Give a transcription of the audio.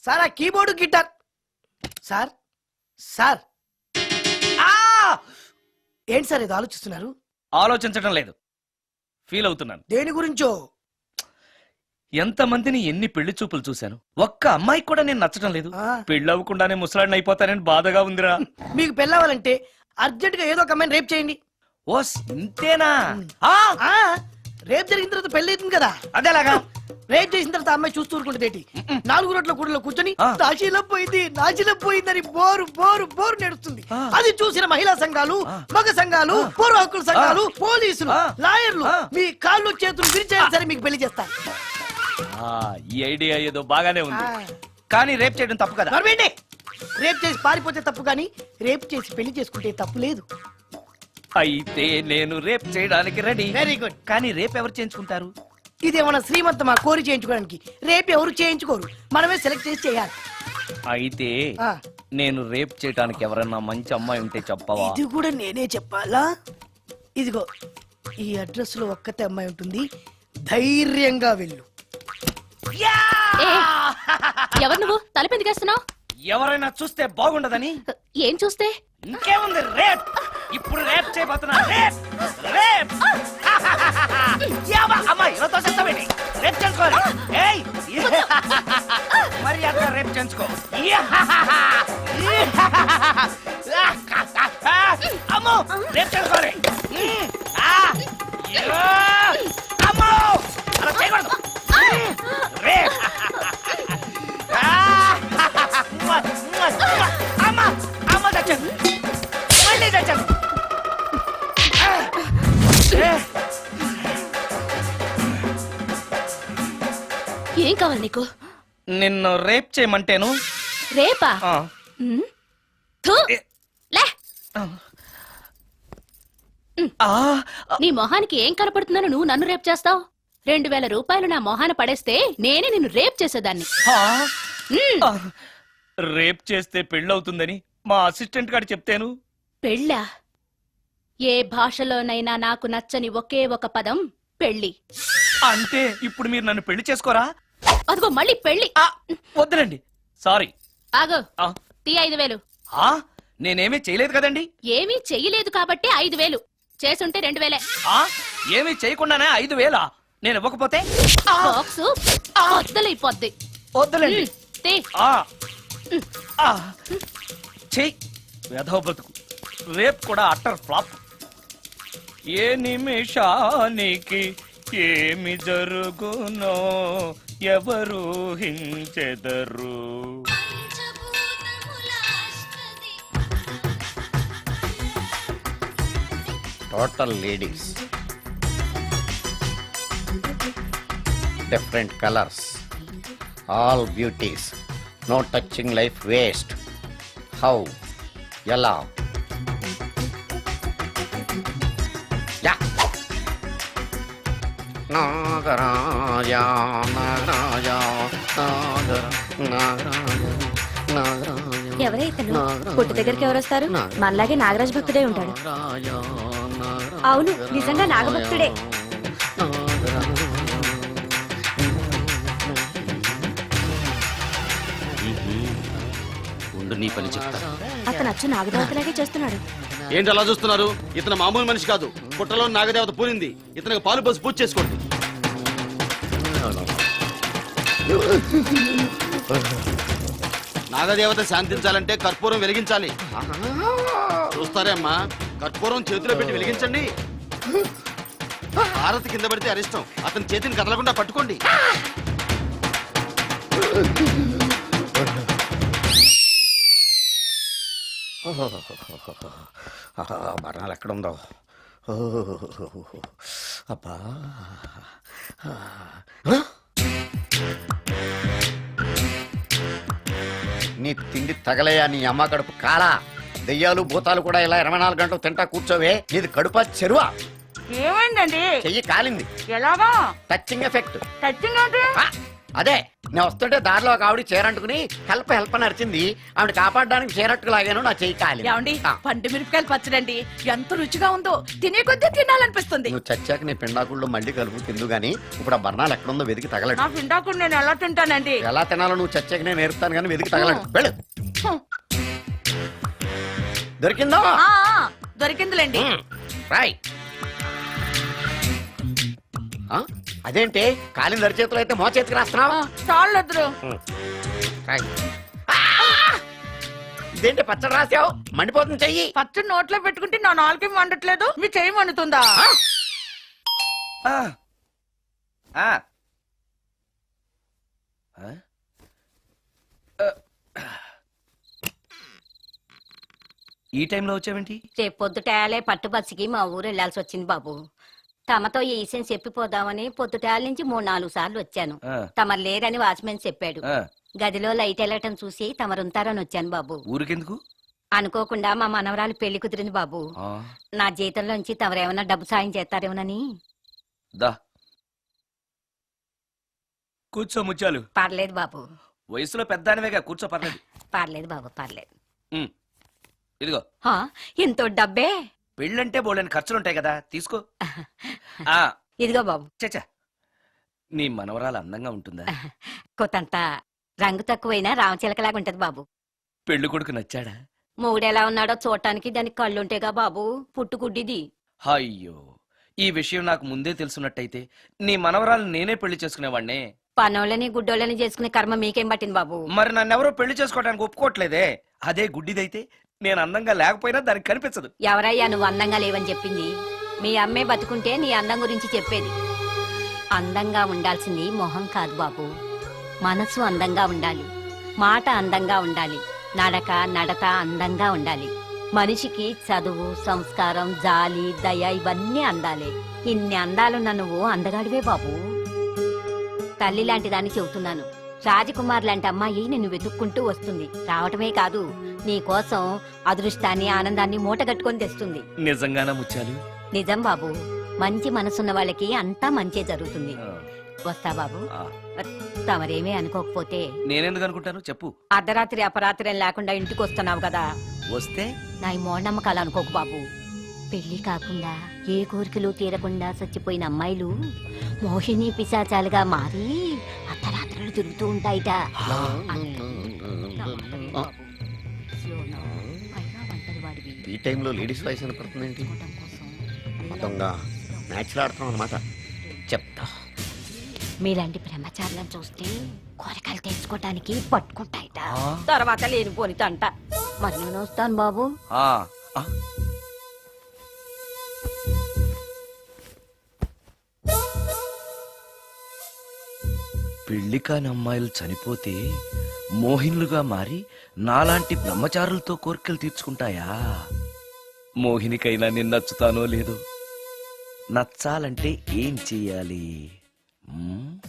Sir ఆ keyboard guitar sir sir ఏంటి sir ఇది ఆలోచిస్తున్నారు? ఆలోచించడం లేదు, ఫీల్ అవుతున్నాను. దేని గురించో? ఎంతమందిని ఎన్ని పెళ్లి చూపులు చూశాను, ఒక్క అమ్మాయికి కూడా నేను నచ్చడం లేదు. ఆ. పెళ్లి అవ్వకుండానే ముసలాడిని అయిపోతానని బాధగా ఉందిరా. మీకు పెళ్ళవాలంటే అర్జెంట్ గా ఏదో ఒక అమ్మాయిని రేప్ చేయండి. ఓ ఇంతేనా? రేప్ జరిగిన తర్వాత పెళ్లి అవుతుంది కదా, అదేలాగా. రేప్ చేసిన తర్వాత అమ్మాయి చూస్తూ ఊరుకుంటుంది. 4 రోడ్ల కూడలో కూర్చొని నాశీలం పోయిందని బోరు బోరు బోరు నేడుస్తుంది. అది చూసిన మహిళా సంఘాలు, మగ సంఘాలు, పూర్వ హక్కుల సంఘాలు, పోలీసులు, లాయర్లు మీ కాళ్ళు చేతులు విరిచేయాలి సరే మీకు పెళ్లి చేస్తారు. ఈ ఐడియా ఏదో బాగానే ఉంది, కానీ రేప్ చేయడం తప్పు కదా. రేప్ చేసి పారిపోతే తప్పు, కానీ రేప్ చేసి పెళ్లి చేసుకుంటే తప్పు లేదు. అయితే నేను రేప్ చేయడానికి రెడీ. Very good. కానీ రేప్ ఎవరు చేయించుకుంటారు? ఇదేమన్నా శ్రీమంతమా కోరి చేయించుకోవడానికి? రేపు ఎవరు చేయించుకోరు, మనమే సెలెక్ట్ చేసి చేయాలి. అయితే నేను రేప్ చేయడానికి ఎవరన్నా మంచి అమ్మాయి ఉంటే చెప్పవా? ఇది కూడా నేనే చెప్పాలా? ఇదిగో ఈ అడ్రస్ లో ఒక్కతే అమ్మాయి ఉంటుంది, ధైర్యంగా వెళ్ళు. ఎవరు నువ్వు? తలపెందుకేస్తున్నావు? ఎవరైనా చూస్తే బాగుండదని. ఏం చూస్తే? ఇంకేముంది, రేప్. ఇప్పుడు రేప్ చేయబోతున్నా. రేప్ రేప్ అమ్మాయి రేప్ చేసుకోవాలి. మరి అట్లా రేప్ చేసుకో. అమ్మో రేప్ చేసుకోవాలి. అమ్మో అలా చేయకూడదు. రేప్ అమ్మ అమ్మ తెచ్చాను, మళ్ళీ తెచ్చాను. ఏం కావాలి నీకు? నిన్ను రేప్ చేయమంటేను. రేపా? థు, లే. నీ మొహానికి ఏం కనపడుతుందని నువ్వు నన్ను రేప్ చేస్తావు? 2000 రూపాయలు నా మొహాన పడేస్తే నేనే నిన్ను రేప్ చేసేదాన్ని. రేప్ చేస్తే పెళ్ళవుతుందని మా అసిస్టెంట్ గారు చెప్తేను. పెళ్ళా? ఏ భాషలోనైనా నాకు నచ్చని ఒకే ఒక పదం పెళ్లి. అంటే ఇప్పుడు మీరు నన్ను పెళ్లి చేసుకోరా? అదిగో మళ్ళీ పెళ్లి. వద్దులండి, సారీ. ఆగో, తీ 5000. నేనేమీ చేయలేదు కదండి. ఏమీ చెయ్యలేదు కాబట్టి 5000. చేసుంటే 2000. ఏమీ చేయకుండానే 5000? నేను ఇవ్వకపోతే బాక్సు వద్దలైపోద్ది. వద్దులండి. తీ. చెయ్యి వేధవ బతుకు. రేప్ కూడా అట్టర్ ఫ్లాప్. ఏ నిమిషానికి ఏమి జరుగునో ఎవరు హించెదరు. Total ladies, different colours, all beauties, no touching life waste. How? ఎలా? నాగరాజా నాగరాజా ఎవరైతను? పుట్టు దగ్గరికి ఎవరు వస్తారు? మనలాగే నాగరాజ్ భక్తుడే ఉంటాడు. అవును, నిజంగా నాగభక్తుడే. ఉండు, నీ పని చెప్తా. అతను అచ్చు నాగదేవతలాగే చేస్తున్నాడు. ఏంటి అలా చూస్తున్నారు? ఇతను మామూలు మనిషి కాదు. పుట్టలో నాగదేవత పూరింది. ఇతనికి పాలు పోసి పూజ చేసుకోండి. నాగదేవత శాంతించాలంటే కర్పూరం వెలిగించాలి. చూస్తారే అమ్మా, కర్పూరం చేతిలో పెట్టి వెలిగించండి. హారతి కింద పడితే అరిష్టం. అతని చేతిని కదలకుండా పట్టుకోండి. మరణాలు ఎక్కడుందో. అబ్బా, నీ తిండి తగలయా నీ అమ్మ కడుపు కాలా? దెయ్యాలు భూతాలు కూడా ఇలా 24 గంటలు తింటా కూర్చోవే. నీది కడుపా చెరువా? ఏమైందండి? చెయ్యి కాలింది. ఎలాగా? Touching effect. టచింగ్ అంటే అదే నేను వస్తుంటే దారిలో ఒక ఆవిడ చీరంటుకుని హెల్ప్ అని అరిచింది. ఆవిడ కాపాడడానికి చీరట్టుకు లాగాను, నా చెయ్యి కాలి. ఏమండి పండు మిరపకాయలు పచ్చడండి ఎంత రుచిగా ఉందో, తినే కొద్దీ తినాలనిపిస్తుంది. నువ్వు చచ్చాక నీ పిండాకుళ్ళు మళ్ళీ కలుపు తిందు గానీ ఇప్పుడు ఆ బర్ణాలు ఎక్కడుందో వెతికి తగలడు. నా పిండాకుడు నేను ఎలా తింటానండి? ఎలా తినాలో నువ్వు చచ్చాక నేను నేర్పుతాను కానీ వెతికి తగలడు. వెళ్ళు. దొరికిందో ఆ, దొరికిందిలేండి. రాయ్. అదేంటి కాలిన దరి చేతులు అయితే మో చేతికి రాస్తున్నావు? చాలొద్దురు. రాయ్. ఆ! ఇదేంటి పచ్చడి రాసావు? మండిపోతుంది చెయ్యి. పచ్చడి నోట్లో పెట్టుకుంటే నా నాలుగు వండట్లేదు, మీ చెయ్యి వండుతుందా? ఆ. ఆ. ఆ? ఈ టైంలో వచ్చావేంటి? రేపు పొద్దుటాలే పట్టుబస్సుకి మా ఊరు వెళ్లాల్సి వచ్చింది బాబు. తమతో ఈ విషయం చెప్పిపోదామని పొద్దుటాల నుంచి 3-4 సార్లు వచ్చాను. ఆ. తమరు లేరని వాచ్మెన్ చెప్పాడు. ఆ. గదిలో లైట్ వెళ్ళటం చూసి తమరుంటారని వచ్చాను బాబు. ఊరికెందుకు? అనుకోకుండా మా మనవరాలు పెళ్లి కుదిరింది బాబు. ఆ. నా జీతంలోంచి తమరేమన్నా డబ్బు సాయం చేస్తారేమోనని. దా కూర్చో ముచ్చాలు. పర్లేదు బాబు, వయసులో పెద్దానివేగా, కూర్చో, పర్లేదు. పర్లేదు బాబు, పర్లేదు. ఉమ్. ఇదిగో హా, ఇంతో డబ్బే. పెళ్ళంటే బోలేని ఖర్చులుంటాయి కదా, తీసుకో. ఆ. ఇదిగో బాబు. చచ్చా, నీ మనవరాలు అందంగా ఉంటుందా? కొత్తంత రంగు తక్కువైనా రామచిలకలాగా ఉంటది బాబు. పెళ్లి కొడుకు నచ్చాడా? మూడెలా ఉన్నాడో చూడటానికి దానికి కళ్ళుంటేగా బాబు, పుట్టుకుడ్డిది. అయ్యో, ఈ విషయం నాకు ముందే తెలుసున్నట్టయితే నీ మనవరాలు నేనే పెళ్లి చేసుకునేవాడినే. పనోళ్ళని గుడ్డోళ్ళని చేసుకునే కర్మ మీకేం పట్టింది బాబు? మరి నన్నెవరో పెళ్లి చేసుకోవడానికి ఒప్పుకోవట్లేదే. అదే గుడ్డిదైతే నేను అందంగా లేకపోయినా దానికి కనిపించదు. ఎవరయ్యా నువ్వు అందంగా లేవని చెప్పింది? మీ అమ్మే బతుకుంటే నీ అందం గురించి చెప్పేది. అందంగా ఉండాల్సింది మొహం కాదు బాబు, మనసు అందంగా ఉండాలి, మాట అందంగా ఉండాలి, నడక నడత అందంగా ఉండాలి. మనిషికి చదువు, సంస్కారం, జాలి, దయ ఇవన్నీ అందాలే. ఇన్ని అందాలున్న నువ్వు అందగాడివే బాబు. తల్లి లాంటి దాన్ని చెబుతున్నాను. రాజకుమార్ లాంటి అమ్మాయి నిన్ను వెతుక్కుంటూ వస్తుంది. రావటమే కాదు, నీ కోసం అదృష్టాన్ని, ఆనందాన్ని మూటగట్టుకొని తెస్తుంది. నిజంగానా ముత్యాలు? నిజం బాబు, మంచి మనసున్న వాళ్ళకి అంతా మంచే జరుగుతుంది. ఆ. వస్తా బాబు. ఆ. తమరేమీ అనుకోకపోతే. నేనెందుకు అనుకుంటాను చెప్పు. అర్ధరాత్రి అపరాత్రి లేకుండా ఇంటికి వస్తున్నావు కదా, వస్తే నా ఈ మూఢనమ్మకాలు అనుకోకు బాబు. పెళ్లి కాకుండా ఏ కోరికలు తీరకుండా చచ్చిపోయిన అమ్మాయిలు మోహిని పిశాచాలుగా మారి అర్ధరాత్రులు తిరుగుతూ ఉంటాయిట. ఈ టైంలో లేడీస్ వాయిస్ వినపడుతుందేంటి? మొత్తంగా మ్యాచ్లు ఆడుతున్నాం అనమాట. చెప్తా. మీలాంటి బ్రహ్మచారులను చూస్తే కోరికలు తెచ్చుకోవటానికి పట్టుకుంటాయిట. ఆ. తర్వాత లేనిపోని తంట. మరి నేను వస్తాను బాబు. ఆ. ఆ. పెళ్లి కాని అమ్మాయిలు చనిపోతే మోహినులుగా మారి నాలాంటి బ్రహ్మచారులతో కోరికలు తీర్చుకుంటాయా? మోహినికైనా నేను నచ్చుతానో లేదో. నచ్చాలంటే ఏం చెయ్యాలి?